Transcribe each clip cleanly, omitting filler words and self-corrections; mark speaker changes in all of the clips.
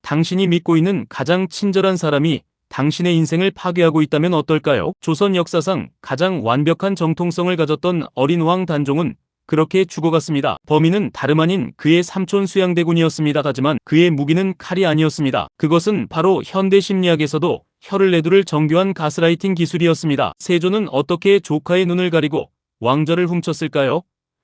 Speaker 1: 당신이 믿고 있는 가장 친절한 사람이 당신의 인생을 파괴하고 있다면 어떨까요? 조선 역사상 가장 완벽한 정통성을 가졌던 어린 왕 단종은 그렇게 죽어갔습니다. 범인은 다름 아닌 그의 삼촌 수양대군이었습니다. 하지만 그의 무기는 칼이 아니었습니다. 그것은 바로 현대 심리학에서도 혀를 내두를 정교한 가스라이팅 기술이었습니다. 세조는 어떻게 조카의 눈을 가리고 왕좌를 훔쳤을까요?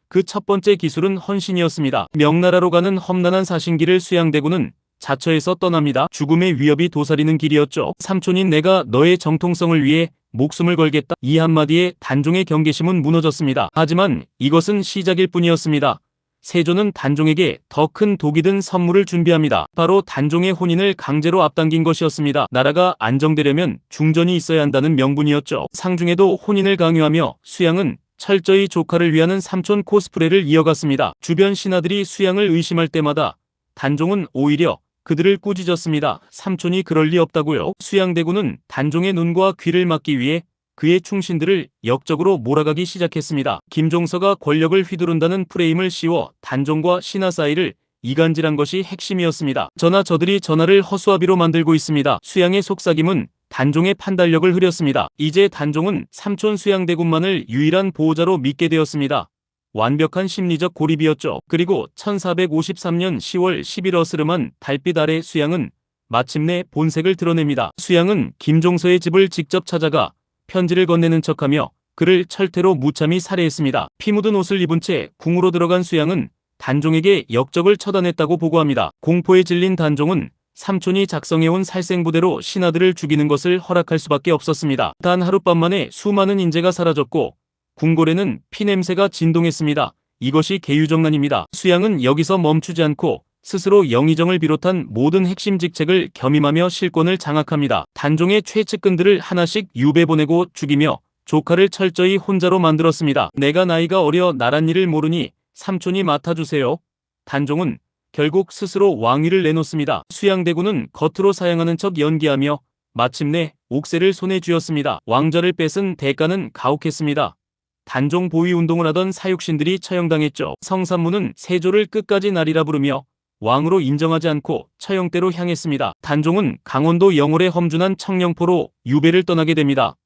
Speaker 1: 그 첫 번째 기술은 헌신이었습니다. 명나라로 가는 험난한 사신길을 수양대군은 자처해서 떠납니다. 죽음의 위협이 도사리는 길이었죠. 삼촌인 내가 너의 정통성을 위해 목숨을 걸겠다. 이 한마디에 단종의 경계심은 무너졌습니다. 하지만 이것은 시작일 뿐이었습니다. 세조는 단종에게 더 큰 독이 든 선물을 준비합니다. 바로 단종의 혼인을 강제로 앞당긴 것이었습니다. 나라가 안정되려면 중전이 있어야 한다는 명분이었죠. 상중에도 혼인을 강요하며 수양은 철저히 조카를 위하는 삼촌 코스프레를 이어갔습니다. 주변 신하들이 수양을 의심할 때마다 단종은 오히려 그들을 꾸짖었습니다. 삼촌이 그럴 리 없다고요. 수양대군은 단종의 눈과 귀를 막기 위해 그의 충신들을 역적으로 몰아가기 시작했습니다. 김종서가 권력을 휘두른다는 프레임을 씌워 단종과 신하 사이를 이간질한 것이 핵심이었습니다. 저나 저들이 전하를 허수아비로 만들고 있습니다. 수양의 속삭임은 단종의 판단력을 흐렸습니다. 이제 단종은 삼촌 수양대군만을 유일한 보호자로 믿게 되었습니다. 완벽한 심리적 고립이었죠. 그리고 1453년 10월 10일 어스름한 달빛 아래 수양은 마침내 본색을 드러냅니다. 수양은 김종서의 집을 직접 찾아가 편지를 건네는 척하며 그를 철퇴로 무참히 살해했습니다. 피 묻은 옷을 입은 채 궁으로 들어간 수양은 단종에게 역적을 처단했다고 보고합니다. 공포에 질린 단종은 삼촌이 작성해온 살생부대로 신하들을 죽이는 것을 허락할 수밖에 없었습니다. 단 하룻밤 만에 수많은 인재가 사라졌고 궁궐에는 피냄새가 진동했습니다. 이것이 계유정난입니다. 수양은 여기서 멈추지 않고 스스로 영의정을 비롯한 모든 핵심 직책을 겸임하며 실권을 장악합니다. 단종의 최측근들을 하나씩 유배 보내고 죽이며 조카를 철저히 혼자로 만들었습니다. 내가 나이가 어려 나란 일을 모르니 삼촌이 맡아주세요. 단종은 결국 스스로 왕위를 내놓습니다. 수양대군은 겉으로 사양하는 척 연기하며 마침내 옥새를 손에 쥐었습니다. 왕좌를 뺏은 대가는 가혹했습니다. 단종 보위 운동을 하던 사육신들이 처형당했죠. 성산문은 세조를 끝까지 나리라 부르며 왕으로 인정하지 않고 처형대로 향했습니다. 단종은 강원도 영월에 험준한 청령포로 유배를 떠나게 됩니다.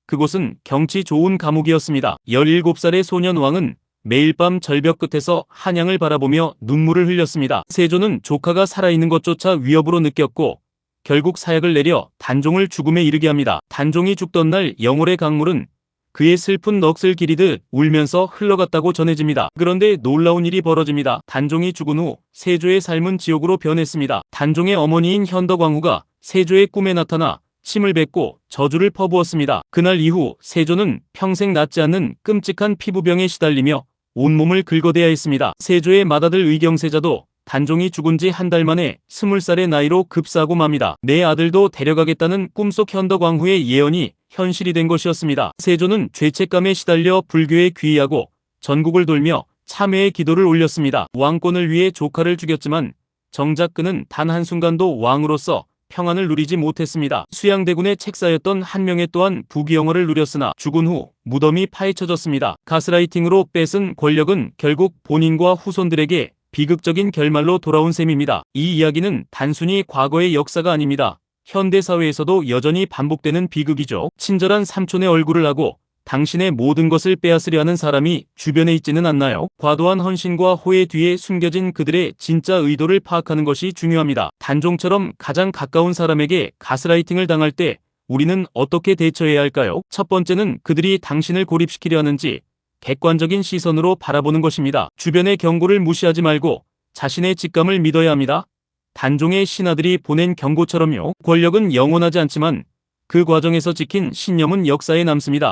Speaker 1: 그곳은 경치 좋은 감옥이었습니다. 17살의 소년 왕은 매일 밤 절벽 끝에서 한양을 바라보며 눈물을 흘렸습니다. 세조는 조카가 살아있는 것조차 위협으로 느꼈고 결국 사약을 내려 단종을 죽음에 이르게 합니다. 단종이 죽던 날 영월의 강물은 그의 슬픈 넋을 기리듯 울면서 흘러갔다고 전해집니다. 그런데 놀라운 일이 벌어집니다. 단종이 죽은 후 세조의 삶은 지옥으로 변했습니다. 단종의 어머니인 현덕왕후가 세조의 꿈에 나타나 침을 뱉고 저주를 퍼부었습니다. 그날 이후 세조는 평생 낫지 않는 끔찍한 피부병에 시달리며 온몸을 긁어대야 했습니다. 세조의 맏아들 의경세자도 단종이 죽은 지 한 달 만에 20살의 나이로 급사하고 맙니다. 내 아들도 데려가겠다는 꿈속 현덕왕후의 예언이 현실이 된 것이었습니다. 세조는 죄책감에 시달려 불교에 귀의하고 전국을 돌며 참회의 기도를 올렸습니다. 왕권을 위해 조카를 죽였지만 정작 그는 단 한순간도 왕으로서 평안을 누리지 못했습니다. 수양대군의 책사였던 한명회 또한 부귀영화를 누렸으나 죽은 후 무덤이 파헤쳐졌습니다. 가스라이팅으로 뺏은 권력은 결국 본인과 후손들에게 비극적인 결말로 돌아온 셈입니다. 이 이야기는 단순히 과거의 역사가 아닙니다. 현대사회에서도 여전히 반복되는 비극이죠. 친절한 삼촌의 얼굴을 하고 당신의 모든 것을 빼앗으려 하는 사람이 주변에 있지는 않나요? 과도한 헌신과 호의 뒤에 숨겨진 그들의 진짜 의도를 파악하는 것이 중요합니다. 단종처럼 가장 가까운 사람에게 가스라이팅을 당할 때 우리는 어떻게 대처해야 할까요? 첫 번째는 그들이 당신을 고립시키려 하는지 객관적인 시선으로 바라보는 것입니다. 주변의 경고를 무시하지 말고 자신의 직감을 믿어야 합니다. 단종의 신하들이 보낸 경고처럼요. 권력은 영원하지 않지만 그 과정에서 지킨 신념은 역사에 남습니다.